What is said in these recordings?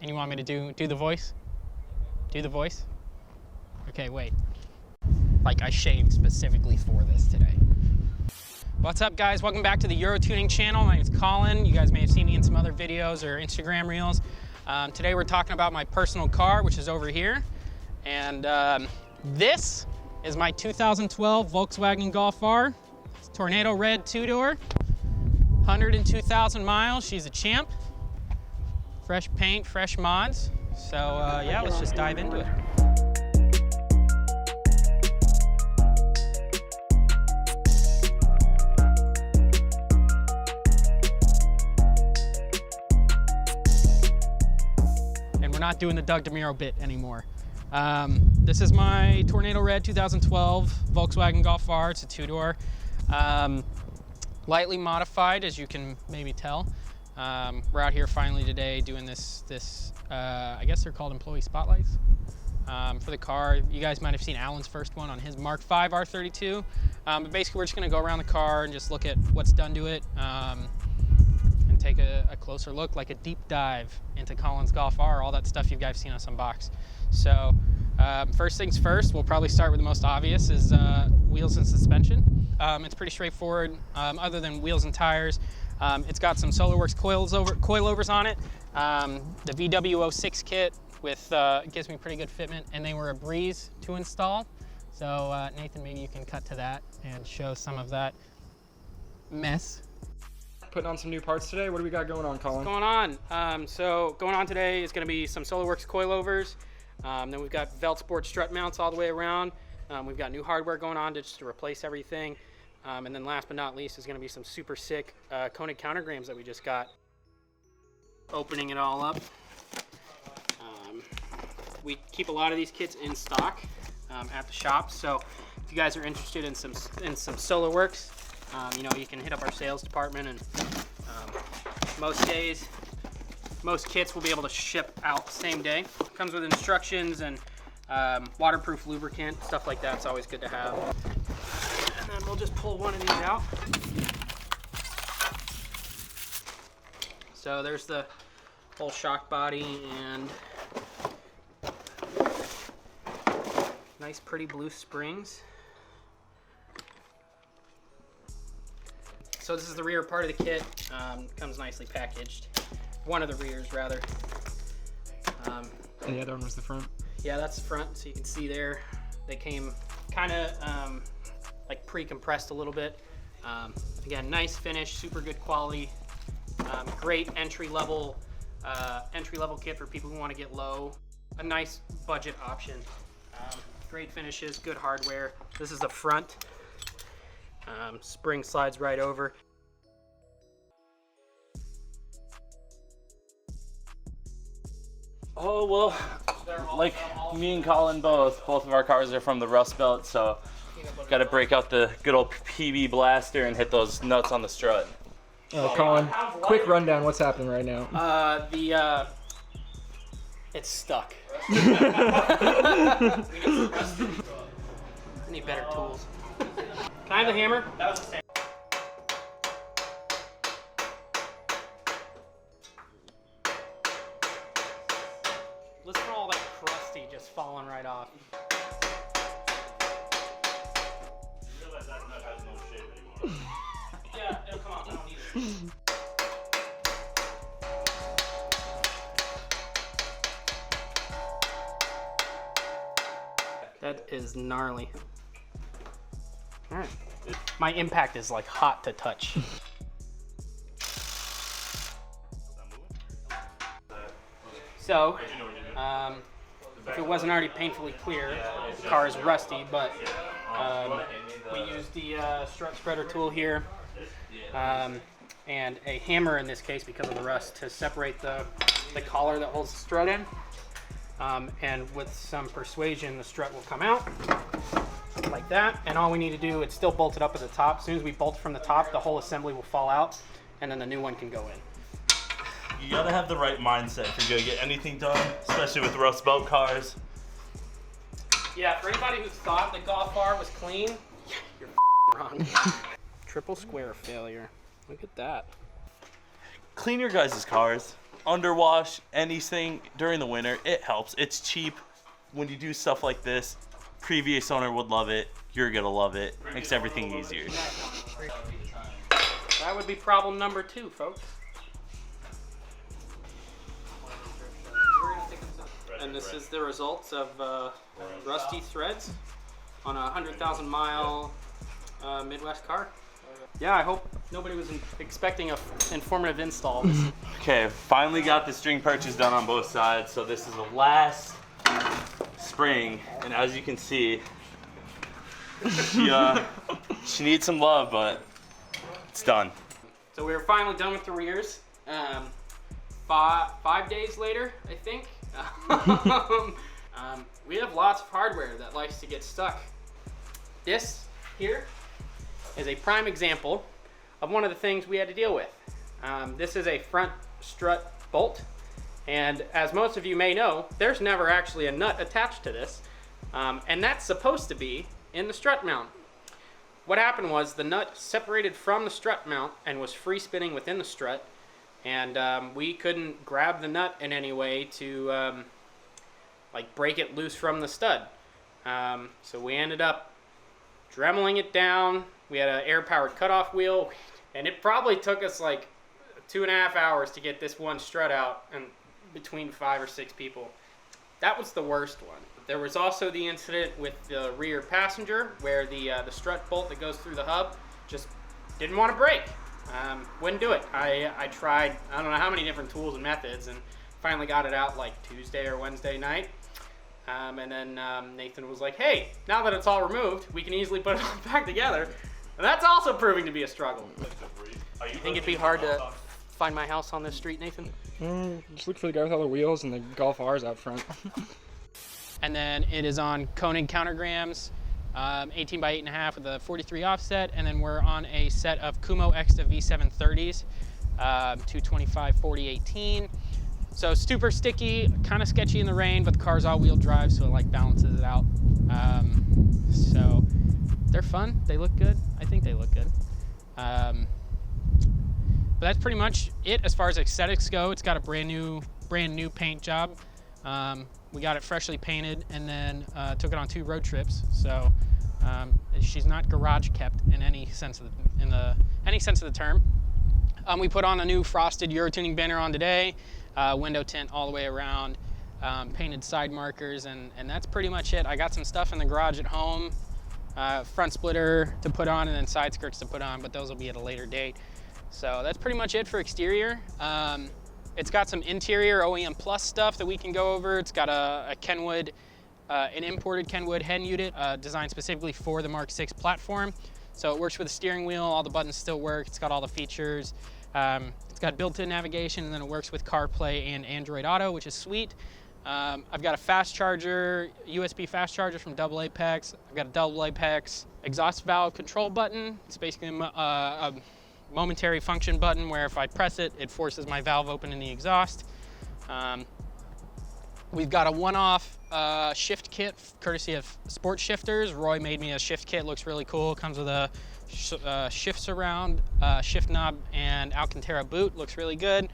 And you want me to do the voice? Do the voice? Okay, wait. Like I shaved specifically for this today. What's up, guys? Welcome back to the Euro Tuning channel. My name is Colin. You guys may have seen me in some other videos or Instagram reels. Today we're talking about my personal car, which is over here. And this is my 2012 Volkswagen Golf R. It's Tornado Red two-door. 102,000 miles. She's a champ. Fresh paint, fresh mods. So yeah, let's just dive into it. And we're not doing the Doug DeMuro bit anymore. This is my Tornado Red 2012 Volkswagen Golf R. It's a two-door. Lightly modified, as you can maybe tell. We're out here finally today doing this I guess they're called employee spotlights for the car. You guys might have seen Alan's first one on his Mark V R32. But basically we're just gonna go around the car and just look at what's done to it and take a closer look, like a deep dive into Collin's Golf R, all that stuff you guys have seen us unbox. So first things first, we'll probably start with the most obvious is wheels and suspension. It's pretty straightforward, other than wheels and tires. It's got some SolarWorks coilovers on it. The VW06 kit with gives me pretty good fitment, and they were a breeze to install. So Nathan, maybe you can cut to that and show some of that mess. Putting on some new parts today. What do we got going on, Colin? What's going on? So going on today is going to be some SolarWorks coilovers. Then we've got Veltsport strut mounts all the way around. We've got new hardware going on just to replace everything. And then last but not least is going to be some super sick Kollin countergrams that we just got. Opening it all up. We keep a lot of these kits in stock at the shop. So if you guys are interested in some SolarWorks, you know, you can hit up our sales department, and most days, most kits will be able to ship out same day. Comes with instructions and waterproof lubricant, stuff like that. It's always good to have. And then we'll just pull one of these out. So there's the whole shock body and nice pretty blue springs. So this is the rear part of the kit. Comes nicely packaged. One of the rears, rather. And the other one was the front? Yeah, that's the front. So you can see there, they came kind of like pre-compressed a little bit. Again, nice finish, super good quality. Great entry-level kit for people who want to get low. A nice budget option. Great finishes, good hardware. This is the front. Spring slides right over. Oh, well, like me and Colin both of our cars are from the Rust Belt, so got to break out the good old PB blaster and hit those nuts on the strut. Colin, quick rundown, what's happening right now? It's stuck. We need better tools. Can I have the hammer? That was the same. Listen to all that crusty just falling right off. You realize that nut has no shape anymore. Yeah, it'll come off. I don't need it. That is gnarly. All right. My impact is like hot to touch. So, if it wasn't already painfully clear, the car is rusty, but we used the strut spreader tool here and a hammer in this case because of the rust to separate the collar that holds the strut in. And with some persuasion, the strut will come out like that. And all we need to do, it's still bolted up at the top. As soon as we bolt from the top, the whole assembly will fall out, and then the new one can go in. You gotta have the right mindset if you're gonna get anything done, especially with Rust Belt cars. Yeah, for anybody who thought the Golf R was clean, you're wrong. Triple square failure. Look at that. Clean your guys' cars. underwash anything during the winter. It helps. It's cheap. When you do stuff like this, previous owner would love it. You're gonna love it. Makes everything easier. That would be problem number 2, folks. And this is the results of rusty threads on a 100,000 mile Midwest car. Yeah, I hope nobody was expecting a informative install. Okay, finally got the string purchase done on both sides. So this is the last spring, and as you can see, she needs some love, but it's done. So we were finally done with the rears. 5 days later, I think. We have lots of hardware that likes to get stuck. This here is a prime example of one of the things we had to deal with. This is a front strut bolt, and as most of you may know, there's never actually a nut attached to this, and that's supposed to be in the strut mount. What happened was the nut separated from the strut mount and was free spinning within the strut, and we couldn't grab the nut in any way to like break it loose from the stud. So we ended up dremeling it down. We had an air-powered cutoff wheel, and it probably took us like 2.5 hours to get this one strut out, and between 5 or 6 people. That was the worst one. There was also the incident with the rear passenger where the strut bolt that goes through the hub just didn't want to break. Wouldn't do it. I tried, I don't know how many different tools and methods, and finally got it out like Tuesday or Wednesday night. And then Nathan was like, hey, now that it's all removed, we can easily put it all back together. And that's also proving to be a struggle. You think it'd be hard to find my house on this street, Nathan? Just look for the guy with all the wheels and the Golf R's out front. And then it is on Kollin countergrams, 18 by 8.5 with a 43 offset. And then we're on a set of Kumo Exta V730s, 225 4018. So super sticky, kind of sketchy in the rain, but the car's all-wheel drive, so it like balances it out. So they're fun. They look good. I think they look good. But that's pretty much it as far as aesthetics go. It's got a brand new paint job. We got it freshly painted, and then took it on 2 road trips. So she's not garage kept in any sense of the term. We put on a new frosted Euro tuning banner on today. Window tint all the way around, painted side markers, and that's pretty much it. I got some stuff in the garage at home, front splitter to put on and then side skirts to put on, but those will be at a later date. So that's pretty much it for exterior. It's got some interior OEM Plus stuff that we can go over. It's got a Kenwood, an imported Kenwood head unit designed specifically for the Mark 6 platform. So it works with the steering wheel, all the buttons still work, it's got all the features. It's got built-in navigation, and then it works with CarPlay and Android Auto, which is sweet. I've got a fast charger, USB fast charger from Double Apex. I've got a Double Apex exhaust valve control button. It's basically a momentary function button where if I press it, it forces my valve open in the exhaust. We've got a one-off shift kit courtesy of Sport Shifters. Roy made me a shift kit, looks really cool. Comes with a shift surround, shift knob, and Alcantara boot, looks really good.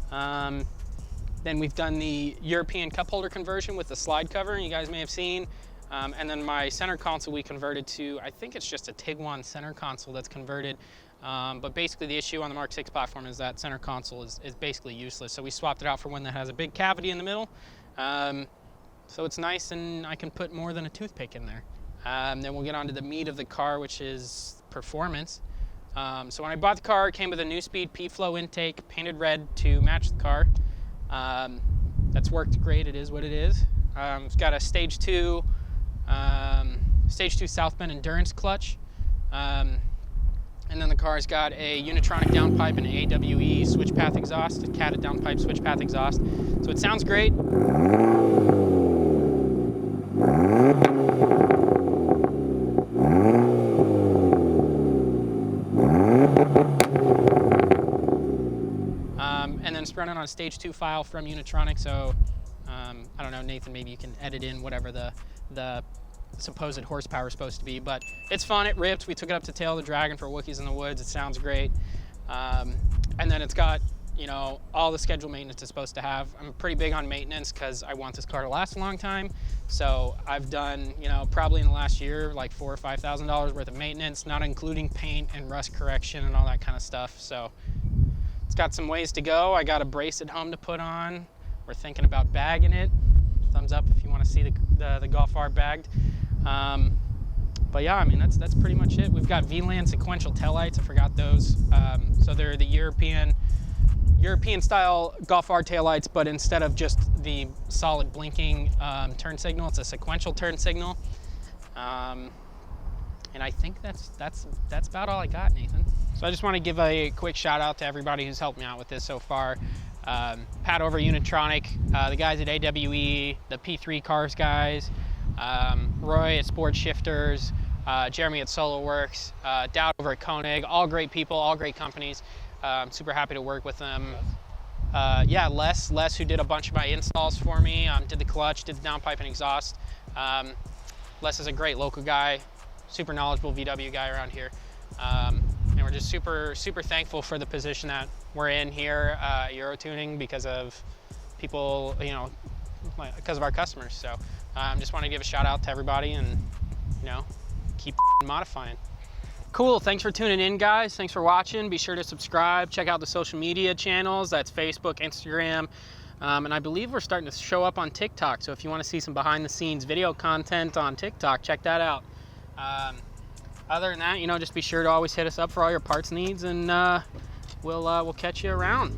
Then we've done the European cup holder conversion with the slide cover, you guys may have seen. And then my center console we converted to, I think it's just a Tiguan center console that's converted. But basically the issue on the Mark 6 platform is that center console is basically useless. So we swapped it out for one that has a big cavity in the middle. So it's nice, and I can put more than a toothpick in there. Then we'll get on to the meat of the car, which is performance. So when I bought the car, it came with a new speed P-Flow intake, painted red to match the car. That's worked great, it is what it is. It's got a stage 2 South Bend endurance clutch. And then the car's got a Unitronic downpipe and an AWE switch path exhaust, a catted downpipe switch path exhaust. So it sounds great. And then it's running on a stage 2 file from Unitronic, so I don't know, Nathan, maybe you can edit in whatever the supposed horsepower is supposed to be, but it's fun, it ripped. We took it up to Tail of the Dragon for Wookiees in the Woods. It sounds great. And then it's got, you know, all the scheduled maintenance it's supposed to have. I'm pretty big on maintenance because I want this car to last a long time. So I've done, you know, probably in the last year, like $4,000 or $5,000 worth of maintenance, not including paint and rust correction and all that kind of stuff. So it's got some ways to go. I got a brace at home to put on. We're thinking about bagging it. Thumbs up if you want to see the Golf R bagged. But yeah, I mean, that's pretty much it. We've got VLAN sequential taillights. I forgot those. So they're the European style Golf R taillights, but instead of just the solid blinking turn signal, it's a sequential turn signal. And I think that's about all I got, Nathan. So I just want to give a quick shout out to everybody who's helped me out with this so far. Pat over Unitronic, the guys at AWE, the P3 Cars guys, Roy at Sport Shifters, Jeremy at SoloWorks, Dowd over at Koenig, all great people, all great companies. I'm super happy to work with them. Yeah, Les who did a bunch of my installs for me, did the clutch, did the downpipe and exhaust. Les is a great local guy, super knowledgeable VW guy around here. And we're just super thankful for the position that we're in here at Euro Tuning because of people, you know, because of our customers. So just want to give a shout out to everybody and, you know, keep modifying. Cool, thanks for tuning in, guys. Thanks for watching. Be sure to subscribe. Check out the social media channels. That's Facebook, Instagram, and I believe we're starting to show up on TikTok. So if you want to see some behind the scenes video content on TikTok, check that out. Other than that, you know, just be sure to always hit us up for all your parts needs, and we'll catch you around.